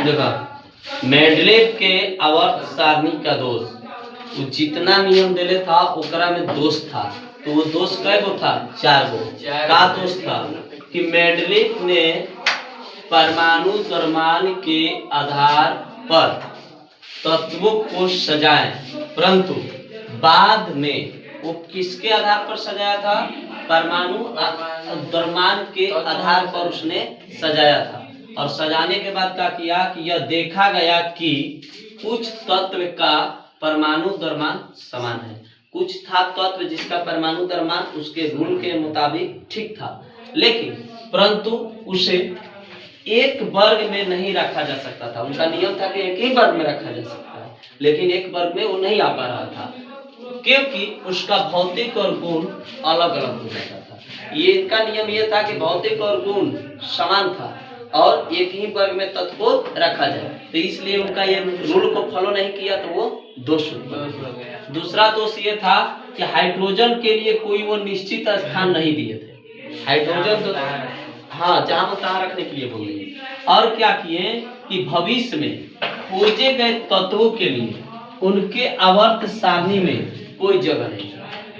देखो मेंडलेव के आवर्त सारणी का दोष, वो जितना नियम देले था ओकरा में दोष था, तो वो दोष कै गो था? 4 गो। का दोष था कि मेंडलेव ने परमाणु द्रव्यमान के आधार पर तत्वों को सजाए, परंतु बाद में वो किसके आधार पर सजाया था? परमाणु द्रव्यमान के आधार पर उसने सजाया था। और सजाने के बाद क्या किया कि यह देखा गया कि कुछ तत्व का परमाणु द्रव्यमान समान है, कुछ था तत्व जिसका परमाणु द्रव्यमान उसके रूल के मुताबिक ठीक था, लेकिन परंतु उसे एक वर्ग में नहीं रखा जा सकता था। उनका नियम था कि एक ही वर्ग में रखा जा सकता है, लेकिन एक वर्ग में वो नहीं आ पा रहा था क्योंकि उसका भौतिक और गुण अलग अलग हो जाता था। ये इनका नियम ये था कि भौतिक और गुण समान था और एक ही वर्ग में तत्व को रखा जाए, तो इसलिए उनका ये रूल को फॉलो नहीं किया, तो वो दोष हो गया। दूसरा दोष ये था कि हाइड्रोजन के लिए कोई वो निश्चित स्थान नहीं दिए थे। हाइड्रोजन तो हाँ जहां तहां रखने के लिए बोले। और क्या किए कि भविष्य में खोजे गए तत्वों के लिए उनके आवर्त सारणी में कोई जगह नहीं,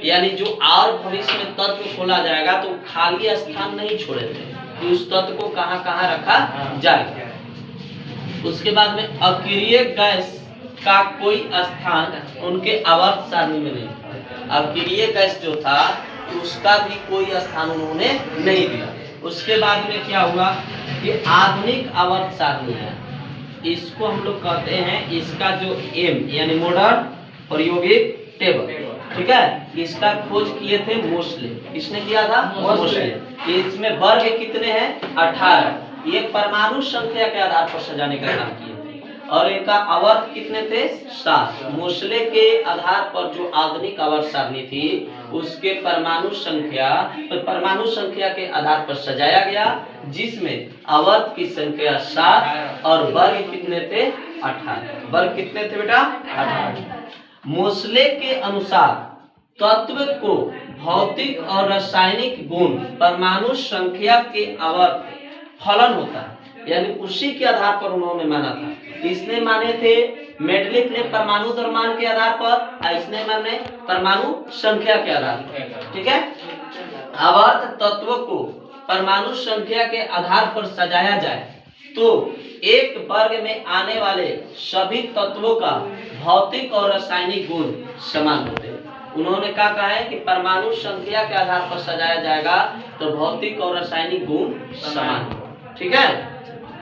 यानी जो और भविष्य में तत्व खोला जाएगा तो खाली स्थान नहीं छोड़े थे कि उस तत्व को कहाँ कहाँ रखा जाएगा। उसके बाद में अक्रिय गैस का कोई स्थान उनके आवर्त सारणी में नहीं था। अक्रिय गैस जो था उसका भी कोई स्थान उन्होंने नहीं दिया। उसके बाद में क्या हुआ कि आधुनिक आवर्त सारणी है, इसको हम लोग कहते हैं, इसका जो एम यानी मॉडर्न प्रायोगिक टेबल, ठीक है, इसका खोज किए थे मोस्ले। किसने किया था? मोस्ले। इसमें वर्ग कितने हैं? 18। ये परमाणु संख्या के आधार पर सजाने का काम किए थे और इनका आवर्त कितने थे? 7। मोस्ले के आधार पर जो आधुनिक आवर्त सारणी थी उसके परमाणु संख्या के आधार पर सजाया गया, जिसमें आवर्त की संख्या 7 और वर्ग कितने थे? 18। वर्ग कितने थे बेटा? 18। मोस्ले के अनुसार तत्व को भौतिक और रासायनिक गुण परमाणु संख्या के आवर्त फलन होता है, यानी उसी के आधार पर उन्होंने माना था। इसने माने थे मेंडलीव ने परमाणु द्रव्यमान के आधार पर, इसने माने परमाणु संख्या के आधार पर, ठीक है। आवर्त तत्व को परमाणु संख्या के आधार पर सजाया जाए तो एक वर्ग में आने वाले सभी तत्वों का भौतिक और रासायनिक गुण समान होते हैं। उन्होंने क्या कहा है कि परमाणु संख्या के आधार पर सजाया जाएगा तो भौतिक और रासायनिक गुण समान, ठीक है।